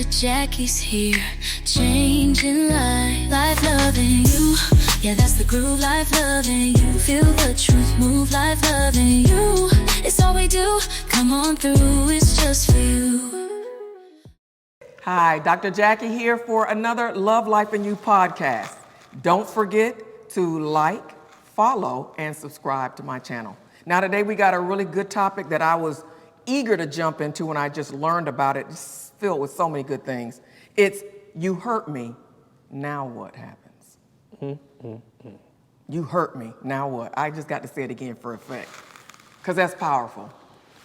Jackie's here, changing life loving you. Yeah, that's the groove, life loving you. Feel the truth, move, life loving you. It's all we do, come on through, it's just for you. Hi, Dr. Jacquie here for another Love, Life, and You podcast. Don't forget to like, follow, and subscribe to my channel. Now today we got a really good topic that I was eager to jump into when I just learned about it. It's filled with so many good things. It's you hurt me, now what happens? You hurt me, now what? I just got to say it again for effect, because that's powerful.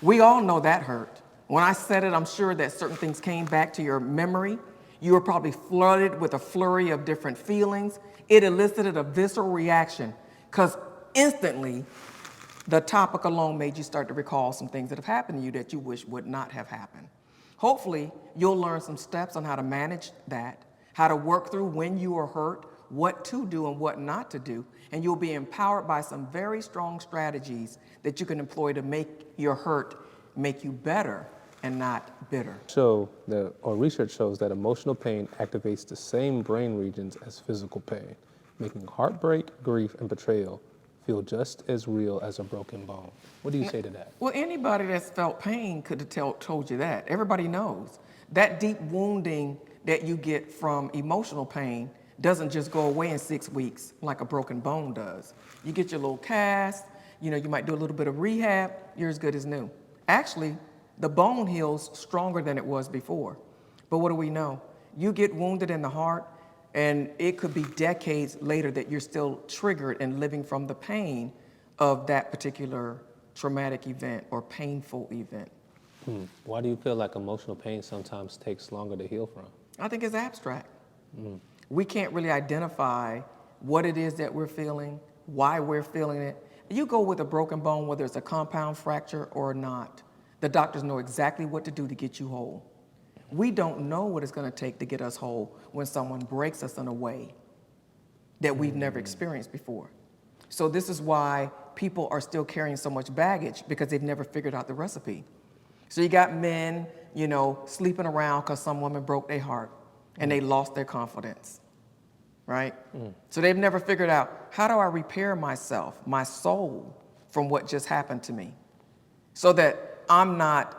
We all know that hurt. When I said it, I'm sure that certain things came back to your memory. You were probably flooded with a flurry of different feelings. It elicited a visceral reaction, because instantly, the topic alone made you start to recall some things that have happened to you that you wish would not have happened. Hopefully, you'll learn some steps on how to manage that, how to work through when you are hurt, what to do and what not to do, and you'll be empowered by some very strong strategies that you can employ to make your hurt make you better and not bitter. Research shows that emotional pain activates the same brain regions as physical pain, making heartbreak, grief, and betrayal feel just as real as a broken bone. What do you say to that? Well, anybody that's felt pain could have told you that. Everybody knows. That deep wounding that you get from emotional pain doesn't just go away in 6 weeks like a broken bone does. You get your little cast, you might do a little bit of rehab, you're as good as new. Actually, the bone heals stronger than it was before. But what do we know? You get wounded in the heart, and it could be decades later that you're still triggered and living from the pain of that particular traumatic event or painful event. Why do you feel like emotional pain sometimes takes longer to heal from? I think it's abstract. We can't really identify what it is that we're feeling, why we're feeling it. You go with a broken bone, whether it's a compound fracture or not. The doctors know exactly what to do to get you whole. We don't know what it's going to take to get us whole when someone breaks us in a way that we've never experienced before. So this is why people are still carrying so much baggage, because they've never figured out the recipe. So you got men, sleeping around because some woman broke their heart and they lost their confidence, right? So they've never figured out, how do I repair myself, my soul, from what just happened to me, so that I'm not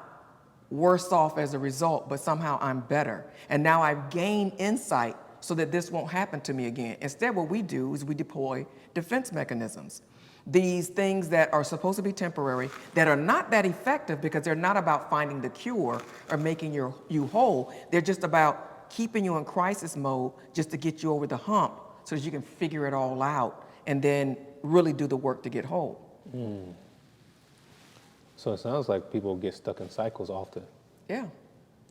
worse off as a result, but somehow I'm better. And now I've gained insight so that this won't happen to me again. Instead, what we do is we deploy defense mechanisms. These things that are supposed to be temporary, that are not that effective because they're not about finding the cure or making you whole. They're just about keeping you in crisis mode just to get you over the hump so that you can figure it all out and then really do the work to get whole. So it sounds like people get stuck in cycles often. Yeah.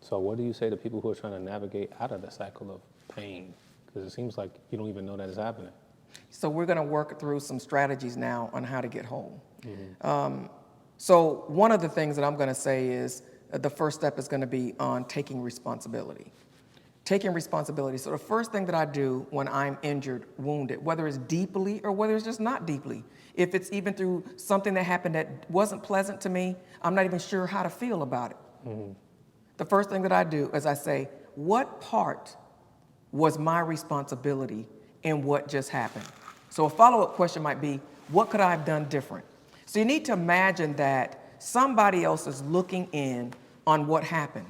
So what do you say to people who are trying to navigate out of the cycle of pain? Because it seems like you don't even know that it's happening. So we're going to work through some strategies now on how to get whole. So one of the things that I'm going to say is the first step is going to be on taking responsibility. Taking responsibility. So the first thing that I do when I'm injured, wounded, whether it's deeply or whether it's just not deeply, if it's even through something that happened that wasn't pleasant to me, I'm not even sure how to feel about it. The first thing that I do is I say, what part was my responsibility in what just happened? So a follow-up question might be, what could I have done different? So you need to imagine that somebody else is looking in on what happened.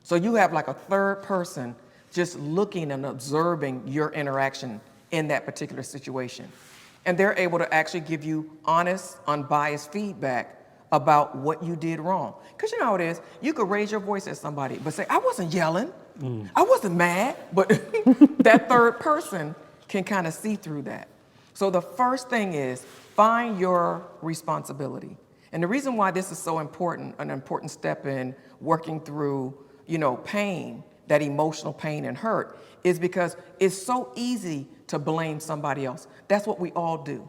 So you have like a third person just looking and observing your interaction in that particular situation. And they're able to actually give you honest, unbiased feedback about what you did wrong. Because you know how it is, you could raise your voice at somebody, but say, I wasn't yelling, I wasn't mad, but that third person can kind of see through that. So the first thing is find your responsibility. And the reason why this is so important, an important step in working through, pain, that emotional pain and hurt, is because it's so easy to blame somebody else. That's what we all do.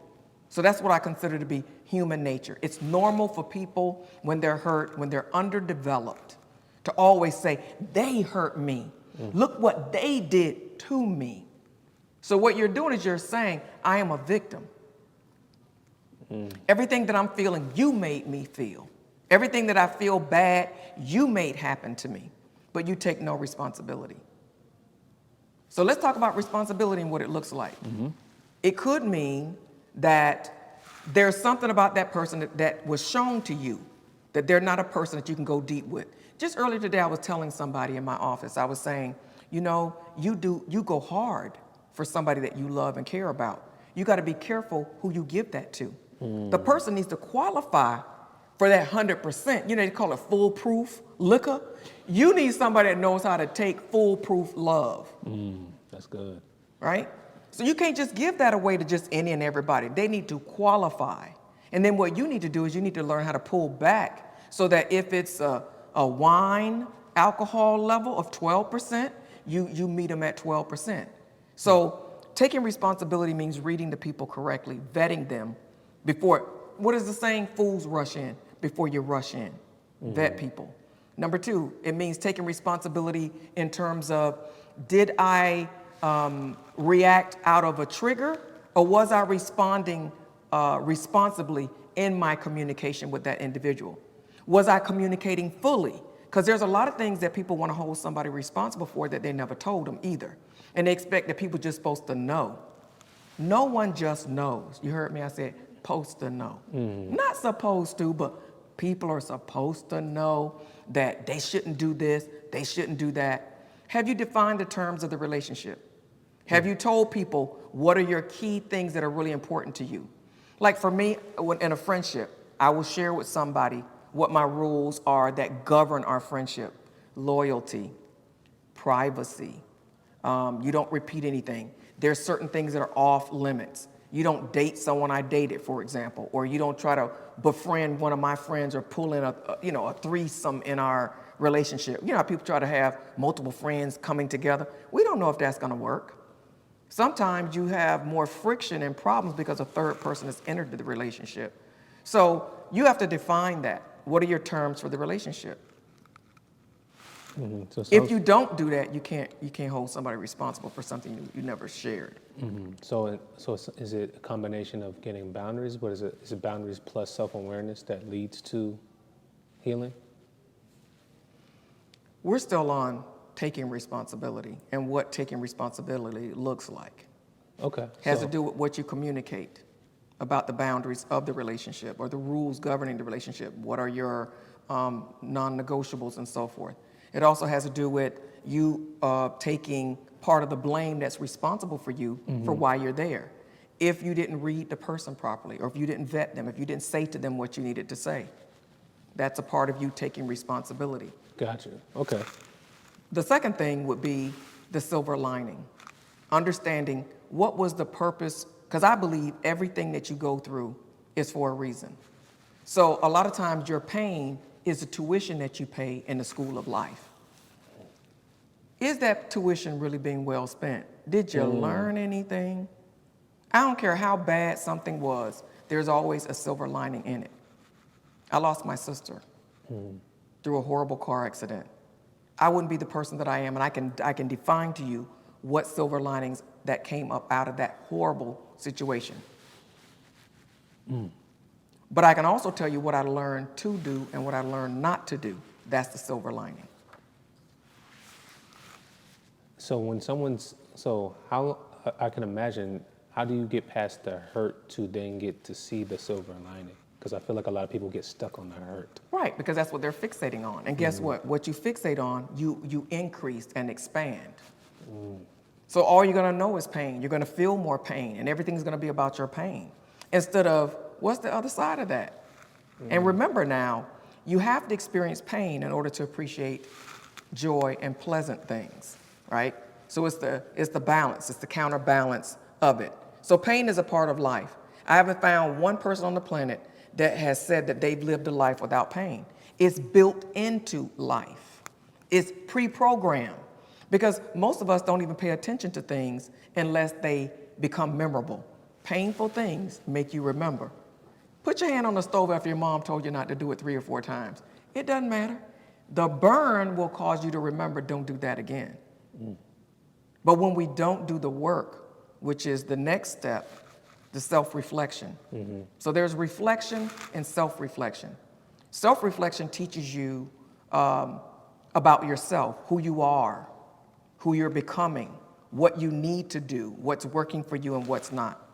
So that's what I consider to be human nature. It's normal for people when they're hurt, when they're underdeveloped, to always say, they hurt me. Look what they did to me. So what you're doing is you're saying, I am a victim. Everything that I'm feeling, you made me feel. Everything that I feel bad, you made happen to me. but you take no responsibility. So let's talk about responsibility and what it looks like. It could mean that there's something about that person that was shown to you, that they're not a person that you can go deep with. Just earlier today, I was telling somebody in my office, I was saying, you know, you go hard for somebody that you love and care about. You got to be careful who you give that to. The person needs to qualify for that 100%. You know, they call it foolproof liquor. You need somebody that knows how to take foolproof love. That's good. Right? So you can't just give that away to just any and everybody. They need to qualify. And then what you need to do is you need to learn how to pull back so that if it's a wine alcohol level of 12%, you meet them at 12%. So taking responsibility means reading the people correctly, vetting them before, what is the saying? Fools rush in before you rush in. Vet people. Number two, it means taking responsibility in terms of, did I react out of a trigger, or was I responding responsibly in my communication with that individual? Was I communicating fully? Because there's a lot of things that people want to hold somebody responsible for that they never told them either. And they expect that people just supposed to know. No one just knows. You heard me, I said, supposed to know. Not supposed to, but people are supposed to know that they shouldn't do this, they shouldn't do that. Have you defined the terms of the relationship? Have you told people what are your key things that are really important to you? Like for me, in a friendship, I will share with somebody what my rules are that govern our friendship. Loyalty, privacy. You don't repeat anything. There's certain things that are off limits. You don't date someone I dated, for example, or you don't try to befriend one of my friends or pull in a threesome in our relationship. You know how people try to have multiple friends coming together? We don't know if that's gonna work. Sometimes you have more friction and problems because a third person has entered the relationship. So you have to define that. What are your terms for the relationship? So If you don't do that, you can't hold somebody responsible for something you never shared. So is it a combination of getting boundaries? What is it? Is it boundaries plus self-awareness that leads to healing? We're still on taking responsibility and what taking responsibility looks like. Okay. Has to do with what you communicate about the boundaries of the relationship or the rules governing the relationship. What are your non-negotiables and so forth. It also has to do with you taking part of the blame that's responsible for you for why you're there. If you didn't read the person properly, or if you didn't vet them, if you didn't say to them what you needed to say, that's a part of you taking responsibility. Gotcha. Okay. The second thing would be the silver lining. Understanding what was the purpose, because I believe everything that you go through is for a reason. So a lot of times your pain is the tuition that you pay in the school of life. Is that tuition really being well spent? Did you learn anything? I don't care how bad something was, there's always a silver lining in it. I lost my sister through a horrible car accident. I wouldn't be the person that I am, and I can define to you what silver linings that came up out of that horrible situation. But I can also tell you what I learned to do and what I learned not to do. That's the silver lining. So when how I can imagine, how do you get past the hurt to then get to see the silver lining? Because I feel like a lot of people get stuck on the hurt. Right, because that's what they're fixating on. And guess what? What you fixate on, you increase and expand. So all you're gonna know is pain. You're gonna feel more pain, and everything's gonna be about your pain. Instead of, what's the other side of that? And remember now, you have to experience pain in order to appreciate joy and pleasant things, right? So it's the balance, it's the counterbalance of it. So pain is a part of life. I haven't found one person on the planet that has said that they've lived a life without pain. It's built into life. It's pre-programmed. Because most of us don't even pay attention to things unless they become memorable. Painful things make you remember. Put your hand on the stove after your mom told you not to do it 3 or 4 times. It doesn't matter. The burn will cause you to remember, don't do that again. But when we don't do the work, which is the next step, the self-reflection. So there's reflection and self-reflection. Self-reflection teaches you about yourself, who you are, who you're becoming, what you need to do, what's working for you and what's not.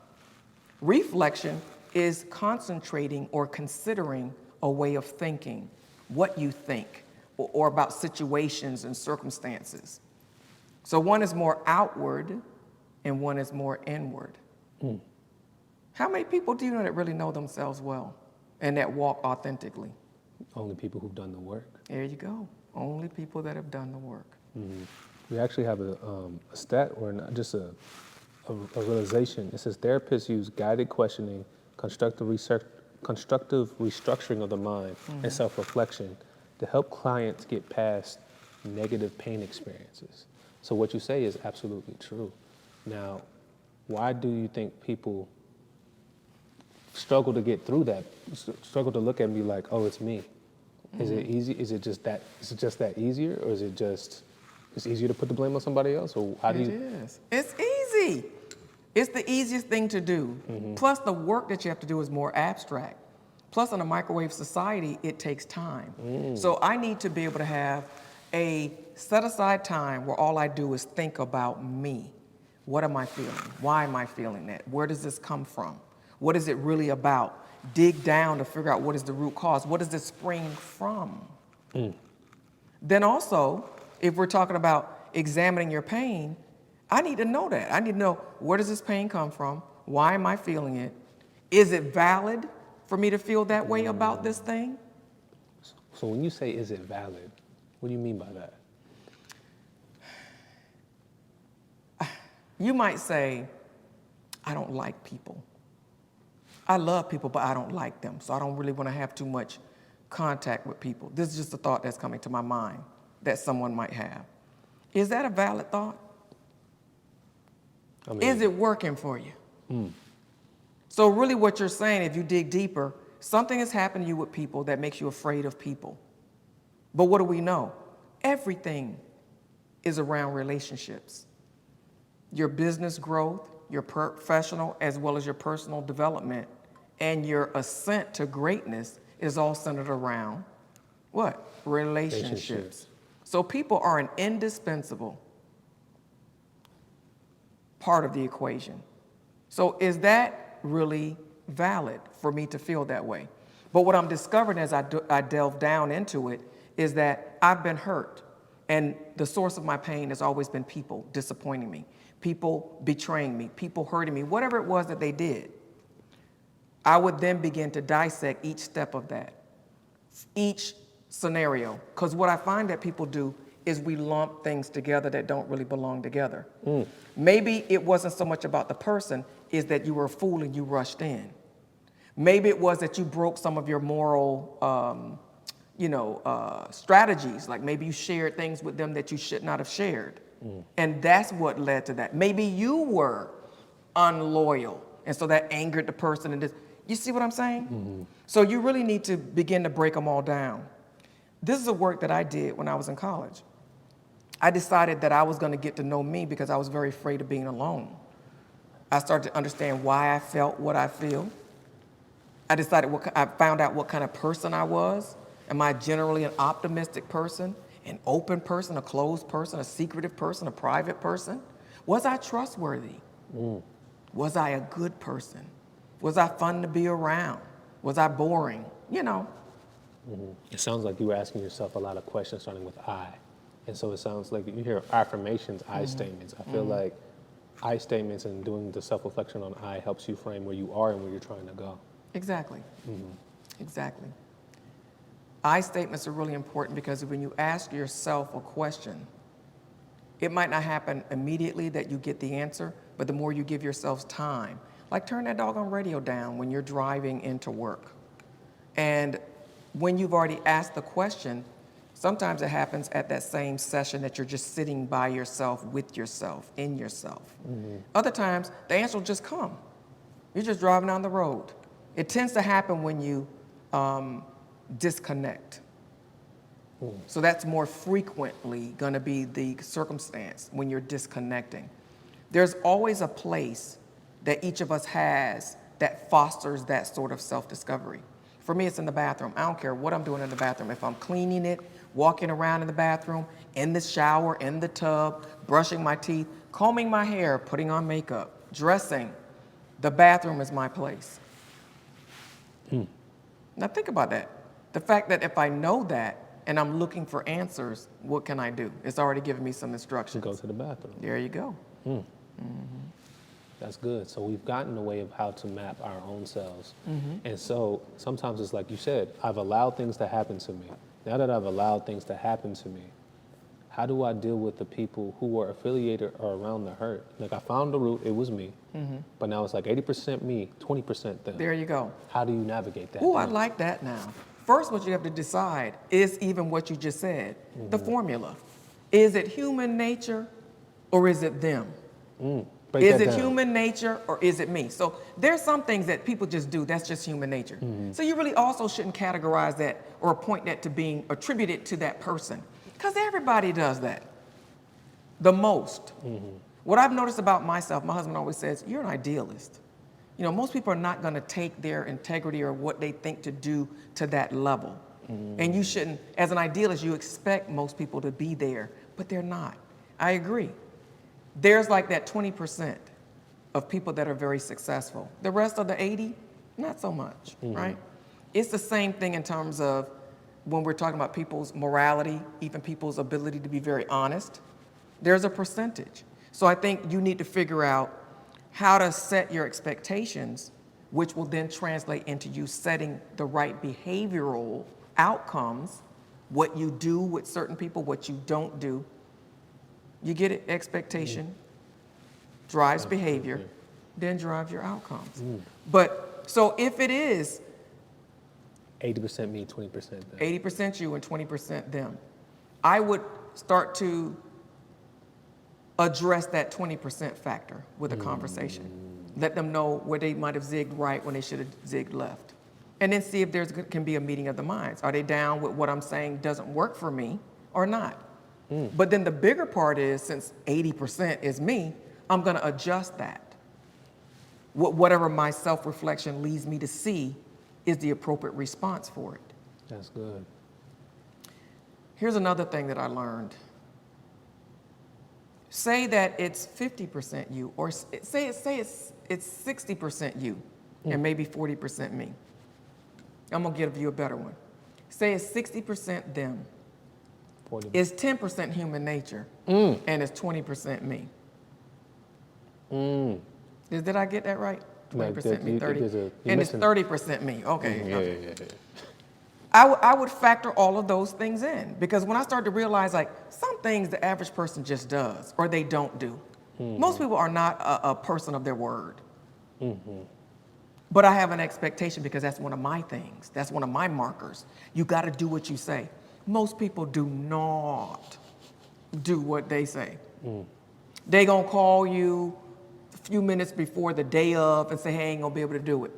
Reflection is concentrating or considering a way of thinking, what you think, or about situations and circumstances. So one is more outward and one is more inward. How many people do you know that really know themselves well and that walk authentically? Only people who've done the work. There you go. Only people that have done the work. We actually have a stat, or just a realization. It says therapists use guided questioning, constructive restructuring of the mind, and self-reflection to help clients get past negative pain experiences. So what you say is absolutely true. Now, why do you think people struggle to get through that, struggle to look at me like, oh, it's me? Is it easy? Is it just that easier? Or is it just, it's easier to put the blame on somebody else? Or how do you? It is. It's easy. It's the easiest thing to do. Plus the work that you have to do is more abstract. Plus in a microwave society, it takes time. So I need to be able to have a set aside time where all I do is think about me. What am I feeling? Why am I feeling that? Where does this come from? What is it really about? Dig down to figure out what is the root cause. What does this spring from? Then also, if we're talking about examining your pain, I need to know that. I need to know, where does this pain come from? Why am I feeling it? Is it valid for me to feel that way about this thing? So when you say, is it valid, what do you mean by that? You might say, I don't like people. I love people, but I don't like them. So I don't really want to have too much contact with people. This is just a thought that's coming to my mind that someone might have. Is that a valid thought? I mean, is it working for you? So really what you're saying, if you dig deeper, something has happened to you with people that makes you afraid of people. But what do we know? Everything is around relationships. Your business growth, your professional as well as your personal development, and your ascent to greatness is all centered around what? Relationships. So people are an indispensable part of the equation. So is that really valid for me to feel that way? But what I'm discovering as I delve down into it is that I've been hurt, and the source of my pain has always been people disappointing me, people betraying me, people hurting me, whatever it was that they did. I would then begin to dissect each step of that, each scenario, because what I find that people do is we lump things together that don't really belong together. Maybe it wasn't so much about the person, is that you were a fool and you rushed in. Maybe it was that you broke some of your moral strategies, like maybe you shared things with them that you should not have shared. And that's what led to that. Maybe you were unloyal, and so that angered the person. And this, you see what I'm saying? So you really need to begin to break them all down. This is a work that I did when I was in college. I decided that I was going to get to know me because I was very afraid of being alone. I started to understand why I felt what I feel. I found out what kind of person I was. Am I generally an optimistic person, an open person, a closed person, a secretive person, a private person? Was I trustworthy? Was I a good person? Was I fun to be around? Was I boring? You know. It sounds like you were asking yourself a lot of questions starting with I. And so it sounds like you hear affirmations, I statements. I feel like I statements and doing the self-reflection on I helps you frame where you are and where you're trying to go. Exactly. Exactly. I statements are really important because when you ask yourself a question, it might not happen immediately that you get the answer, but the more you give yourselves time, like turn that doggone radio down when you're driving into work. And when you've already asked the question, sometimes it happens at that same session that you're just sitting by yourself, with yourself, in yourself. Other times, the answer will just come. You're just driving down the road. It tends to happen when you disconnect. So that's more frequently going to be the circumstance when you're disconnecting. There's always a place that each of us has that fosters that sort of self-discovery. For me, it's in the bathroom. I don't care what I'm doing in the bathroom. If I'm cleaning it, walking around in the bathroom, in the shower, in the tub, brushing my teeth, combing my hair, putting on makeup, dressing, the bathroom is my place. Now think about that. The fact that if I know that and I'm looking for answers, what can I do? It's already given me some instructions. Go to the bathroom. There you go. That's good. So we've gotten a way of how to map our own selves. And so sometimes it's like you said, I've allowed things to happen to me. Now that I've allowed things to happen to me, how do I deal with the people who are affiliated or around the hurt? Like I found the root, it was me, but now it's like 80% me, 20% them. There you go. How do you navigate that? Oh, I like that now. First, what you have to decide is even what you just said, the formula. Is it human nature or is it them? Break Is that it down. human nature or is it me? So there's some things that people just do, that's just human nature. So you really also shouldn't categorize that or point that to being attributed to that person, because everybody does that, the most. What I've noticed about myself, my husband always says, you're an idealist. You know, most people are not gonna take their integrity or what they think to do to that level. And you shouldn't, as an idealist, you expect most people to be there, but they're not. I agree. There's like that 20% of people that are very successful. The rest of the 80, not so much, right? It's the same thing in terms of when we're talking about people's morality, even people's ability to be very honest. There's a percentage. So I think you need to figure out how to set your expectations, which will then translate into you setting the right behavioral outcomes, what you do with certain people, what you don't do. You get it? Expectation drives behavior, then drives your outcomes. But so if it is 80% me, 20% them. 80% you and 20% them, I would start to address that 20% factor with a conversation. Let them know where they might have zigged right when they should have zigged left. And then see if there can be a meeting of the minds. Are they down with what I'm saying doesn't work for me or not? But then the bigger part is, since 80% is me, I'm gonna adjust that. Whatever my self-reflection leads me to see is the appropriate response for it. That's good. Here's another thing that I learned. Say that it's 50% you, or say it's 60% you, and maybe 40% me. I'm gonna give you a better one. Say it's 60% them. 40. It's 10% human nature, and it's 20% me. Did I get that right? 20% me, 30, and it's 30% me. Okay. Yeah. I would factor all of those things in, because when I started to realize, like, some things the average person just does or they don't do. Most people are not a person of their word. But I have an expectation, because that's one of my things. That's one of my markers. You got to do what you say. Most people do not do what they say. They gonna call you a few minutes before the day of and say, hey, I ain't gonna be able to do it.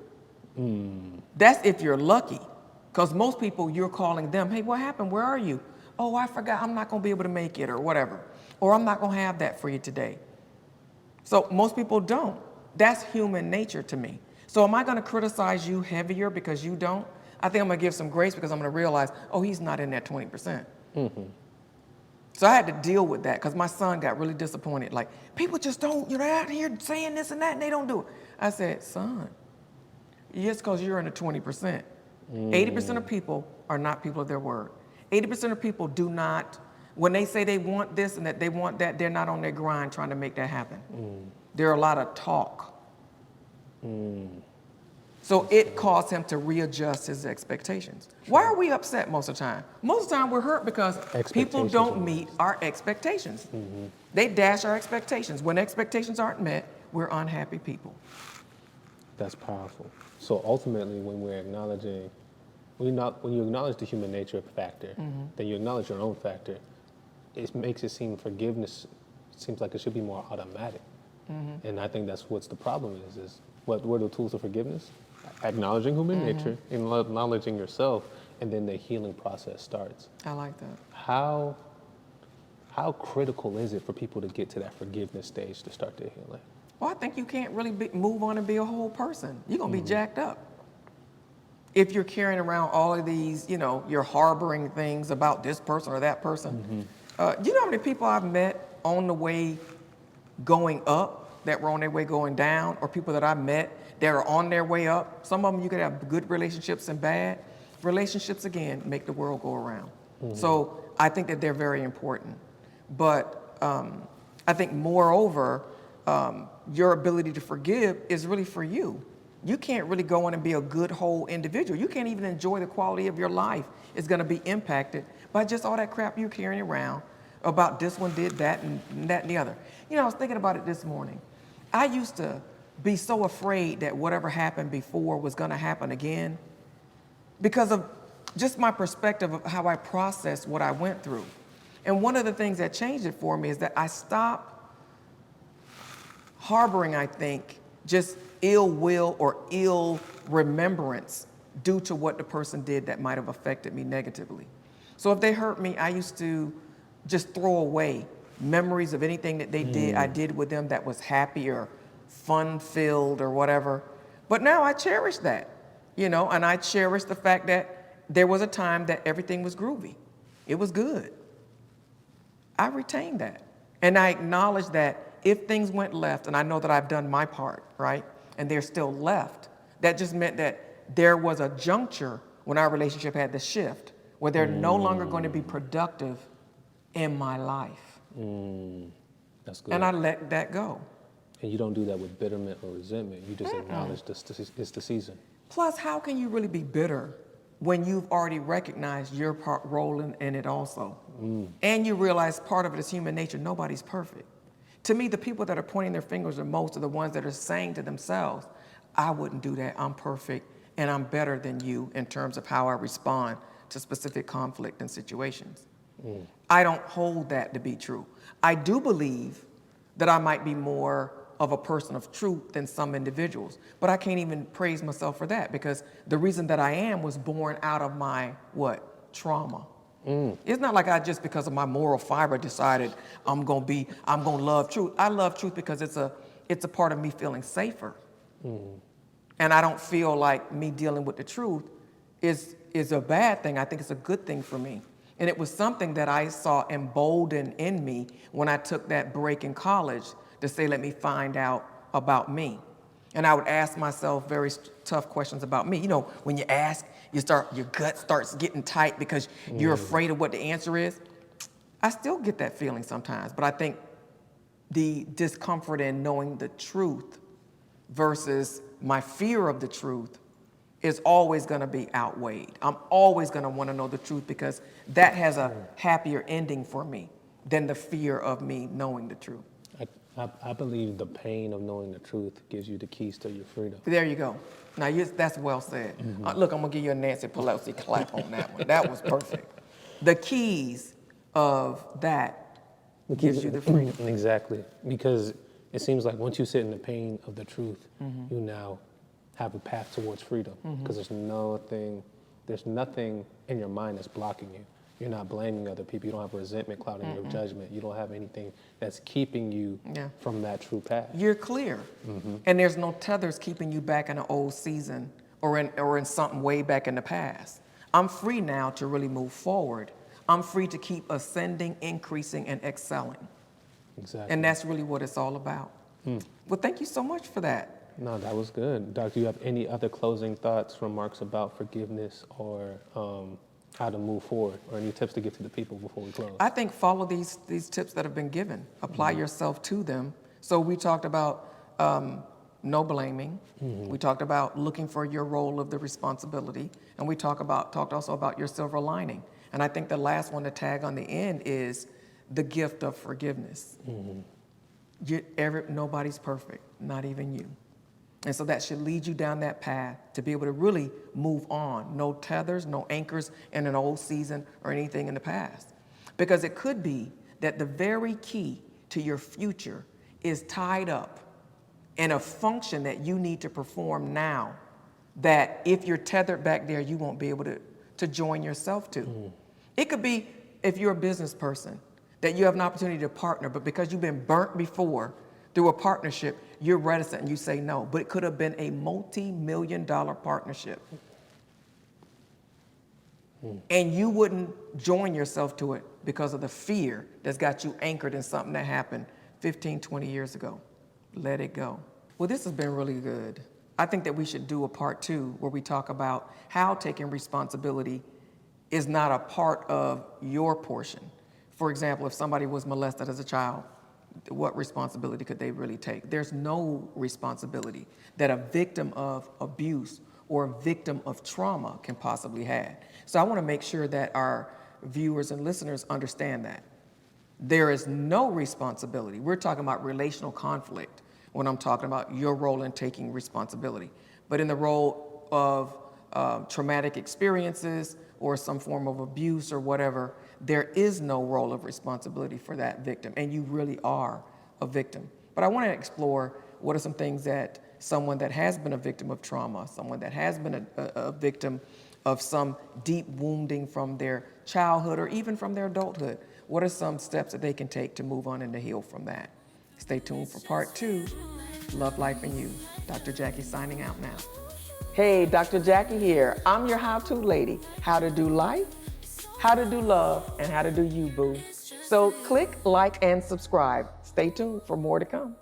That's if you're lucky, because most people, you're calling them, hey, what happened? Where are you? Oh, I forgot, I'm not gonna be able to make it, or whatever. Or I'm not gonna have that for you today. So most people don't. That's human nature to me. So am I gonna criticize you heavier because you don't? I think I'm gonna give some grace, because I'm gonna realize, oh, he's not in that 20%. So I had to deal with that, because my son got really disappointed. Like, people just don't, they're out here saying this and that and they don't do it. I said, son, yes, because you're in the 20%. 80% of people are not people of their word. 80% of people do not, when they say they want this and that they want that, they're not on their grind trying to make that happen. There are a lot of talk. So it caused him to readjust his expectations. Why are we upset most of the time? Most of the time we're hurt because people don't meet our expectations. They dash our expectations. When expectations aren't met, we're unhappy people. That's powerful. So ultimately, when we're acknowledging, when you acknowledge the human nature factor, then you acknowledge your own factor. It makes it seem forgiveness seems like it should be more automatic. And I think that's what's the problem is what are the tools of forgiveness? Acknowledging human nature, acknowledging yourself, and then the healing process starts. I like that. How critical is it for people to get to that forgiveness stage to start their healing? Well, I think you can't really move on and be a whole person. You're gonna be jacked up. if you're carrying around all of these, you're harboring things about this person or that person. You know how many people I've met on the way going up that were on their way going down, or people that I met that are on their way up? Some of them you could have good relationships and bad. Relationships, again, make the world go around. So I think that they're very important. But I think moreover, your ability to forgive is really for you. You can't really go in and be a good whole individual. You can't even enjoy the quality of your life. It's going to be impacted by just all that crap you're carrying around about this one did that and that and the other. I was thinking about it this morning. I used to be so afraid that whatever happened before was going to happen again because of just my perspective of how I processed what I went through. And one of the things that changed it for me is that I stopped harboring, I think, just ill will or ill remembrance due to what the person did that might have affected me negatively. So if they hurt me, I used to just throw away memories of anything that they did, I did with them that was happy or fun-filled or whatever. But now I cherish that, and I cherish the fact that there was a time that everything was groovy. It was good. I retain that. And I acknowledge that if things went left, and I know that I've done my part, right, and they're still left, that just meant that there was a juncture when our relationship had to shift, where they're no longer going to be productive in my life. That's good. And I let that go. And you don't do that with bitterment or resentment. You just acknowledge it's the season. Plus, how can you really be bitter when you've already recognized your role in it also? And you realize part of it is human nature. Nobody's perfect. To me, the people that are pointing their fingers the most are the ones that are saying to themselves, I wouldn't do that. I'm perfect and I'm better than you in terms of how I respond to specific conflict and situations. I don't hold that to be true. I do believe that I might be more of a person of truth than some individuals, but I can't even praise myself for that because the reason that I am was born out of my, trauma. It's not like I just because of my moral fiber decided I'm gonna love truth. I love truth because it's a part of me feeling safer. And I don't feel like me dealing with the truth is a bad thing. I think it's a good thing for me. And it was something that I saw emboldened in me when I took that break in college to say, let me find out about me. And I would ask myself very tough questions about me. When you ask, your gut starts getting tight because you're afraid of what the answer is. I still get that feeling sometimes, but I think the discomfort in knowing the truth versus my fear of the truth is always going to be outweighed. I'm always going to want to know the truth because that has a happier ending for me than the fear of me knowing the truth. I believe the pain of knowing the truth gives you the keys to your freedom. There you go. Now, that's well said. Look, I'm going to give you a Nancy Pelosi clap on that one. That was perfect. The keys of that gives you the freedom. Exactly. Because it seems like once you sit in the pain of the truth, you now have a path towards freedom. Because there's nothing in your mind that's blocking you. You're not blaming other people. You don't have resentment clouding your judgment. You don't have anything that's keeping you from that true path. You're clear. And there's no tethers keeping you back in an old season or in something way back in the past. I'm free now to really move forward. I'm free to keep ascending, increasing, and excelling. Exactly. And that's really what it's all about. Well, thank you so much for that. No, that was good. Doc, do you have any other closing thoughts, remarks about forgiveness or how to move forward, or any tips to give to the people before we close? I think follow these tips that have been given. Apply yourself to them. So we talked about no blaming. We talked about looking for your role of the responsibility. And we talked also about your silver lining. And I think the last one to tag on the end is the gift of forgiveness. Nobody's perfect, not even you. And so that should lead you down that path to be able to really move on. No tethers, no anchors in an old season or anything in the past. Because it could be that the very key to your future is tied up in a function that you need to perform now, that if you're tethered back there, you won't be able to join yourself to. It could be, if you're a business person, that you have an opportunity to partner, but because you've been burnt before through a partnership, you're reticent and you say no. But it could have been a multi-million-dollar partnership. And you wouldn't join yourself to it because of the fear that's got you anchored in something that happened 15, 20 years ago. Let it go. Well, this has been really good. I think that we should do a part 2 where we talk about how taking responsibility is not a part of your portion. For example, if somebody was molested as a child, what responsibility could they really take? There's no responsibility that a victim of abuse or a victim of trauma can possibly have. So I want to make sure that our viewers and listeners understand that. There is no responsibility. We're talking about relational conflict when I'm talking about your role in taking responsibility. But in the role of traumatic experiences or some form of abuse or whatever, there is no role of responsibility for that victim, and you really are a victim. But I want to explore what are some things that someone that has been a victim of trauma, someone that has been a victim of some deep wounding from their childhood or even from their adulthood, what are some steps that they can take to move on and to heal from that? Stay tuned for part 2, Love, Life, and You. Dr. Jacquie signing out now. Hey, Dr. Jacquie here. I'm your how-to lady. How to do life, how to do love, and how to do you, boo. So click, like, and subscribe. Stay tuned for more to come.